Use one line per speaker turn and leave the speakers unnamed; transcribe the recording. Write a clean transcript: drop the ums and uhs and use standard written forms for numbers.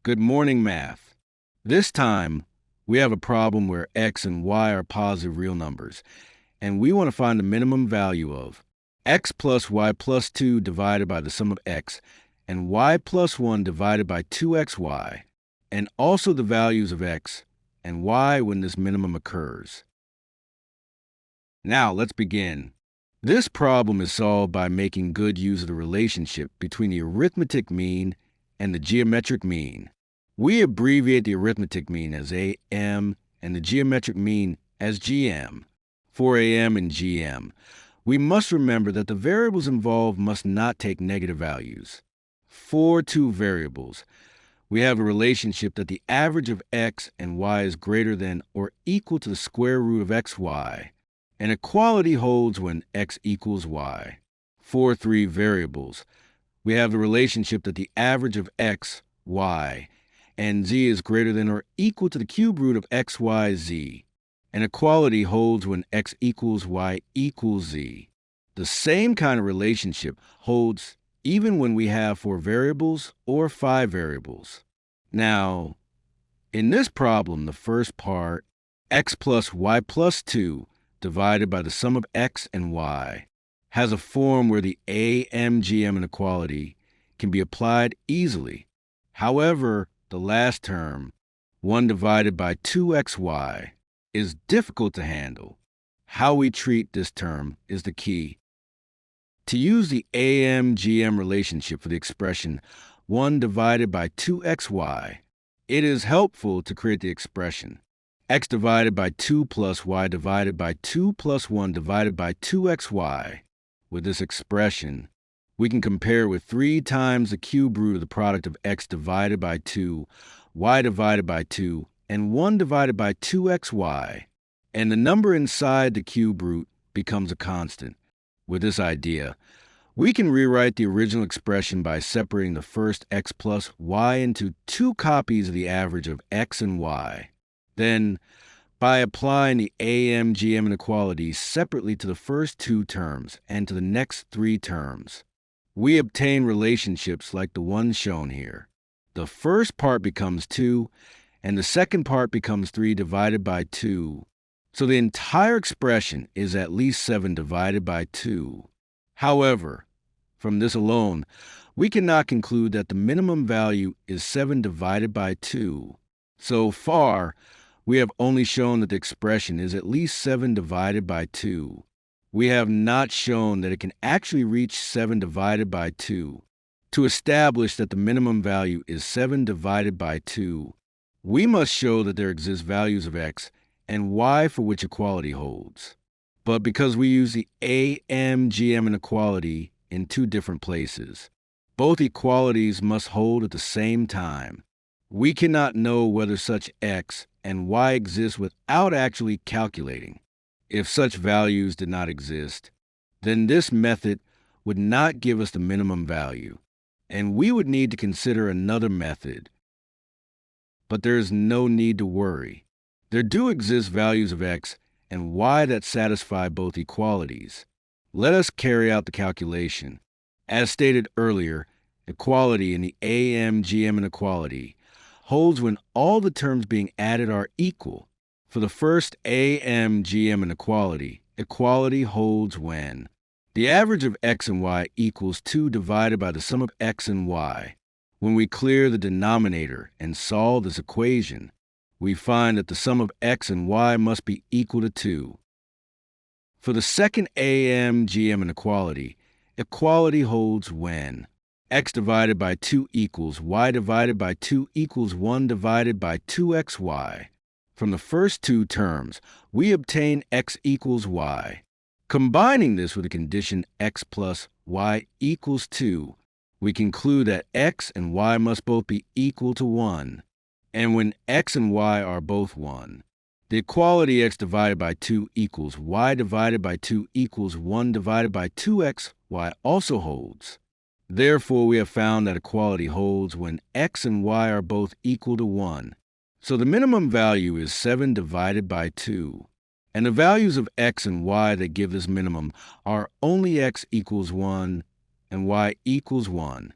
Good morning, math. This time, we have a problem where x and y are positive real numbers, and we want to find the minimum value of x plus y plus 2 divided by the sum of x and y plus 1 divided by 2xy, and also the values of x and y when this minimum occurs. Now, let's begin. This problem is solved by making good use of the relationship between the arithmetic mean and the geometric mean. We abbreviate the arithmetic mean as AM and the geometric mean as GM. For AM and GM, we must remember that the variables involved must not take negative values. For two variables, we have a relationship that the average of x and y is greater than or equal to the square root of xy. An equality holds when x equals y. For three variables, we have the relationship that the average of x, y, and z is greater than or equal to the cube root of x, y, z. An equality holds when x equals y equals z. The same kind of relationship holds even when we have 4 variables or 5 variables. Now, in this problem, the first part, x plus y plus 2 divided by the sum of x and y, has a form where the AM-GM inequality can be applied easily. However, the last term, 1 divided by 2xy, is difficult to handle. How we treat this term is the key. To use the AM-GM relationship for the expression 1 divided by 2xy, it is helpful to create the expression x divided by 2 plus y divided by 2 plus 1 divided by 2xy. With this expression, we can compare with 3 times the cube root of the product of x divided by 2, y divided by 2, and 1 divided by 2xy, and the number inside the cube root becomes a constant. With this idea, we can rewrite the original expression by separating the first x plus y into 2 copies of the average of x and y. Then, by applying the AM-GM inequality separately to the first 2 terms and to the next 3 terms, we obtain relationships like the one shown here. The first part becomes 2, and the second part becomes 3 divided by 2. So the entire expression is at least 7 divided by 2. However, from this alone, we cannot conclude that the minimum value is 7 divided by 2. So far, we have only shown that the expression is at least 7 divided by 2. We have not shown that it can actually reach 7 divided by 2. To establish that the minimum value is 7 divided by 2, we must show that there exist values of x and y for which equality holds. But because we use the AM-GM inequality in 2 different places, both equalities must hold at the same time. We cannot know whether such x and y exist without actually calculating. If such values did not exist, then this method would not give us the minimum value, and we would need to consider another method. But there is no need to worry. There do exist values of x and y that satisfy both equalities. Let us carry out the calculation. As stated earlier, equality in the AM-GM inequality holds when all the terms being added are equal. For the first AM-GM inequality, equality holds when the average of x and y equals 2 divided by the sum of x and y. When we clear the denominator and solve this equation, we find that the sum of x and y must be equal to 2. For the second AM-GM inequality, equality holds when x divided by 2 equals y divided by 2 equals 1 divided by 2xy. From the first 2 terms, we obtain x equals y. Combining this with the condition x plus y equals 2, we conclude that x and y must both be equal to 1. And when x and y are both 1, the equality x divided by 2 equals y divided by 2 equals 1 divided by 2xy also holds. Therefore, we have found that equality holds when x and y are both equal to 1. So the minimum value is 7 divided by 2. And the values of x and y that give this minimum are only x equals 1 and y equals 1.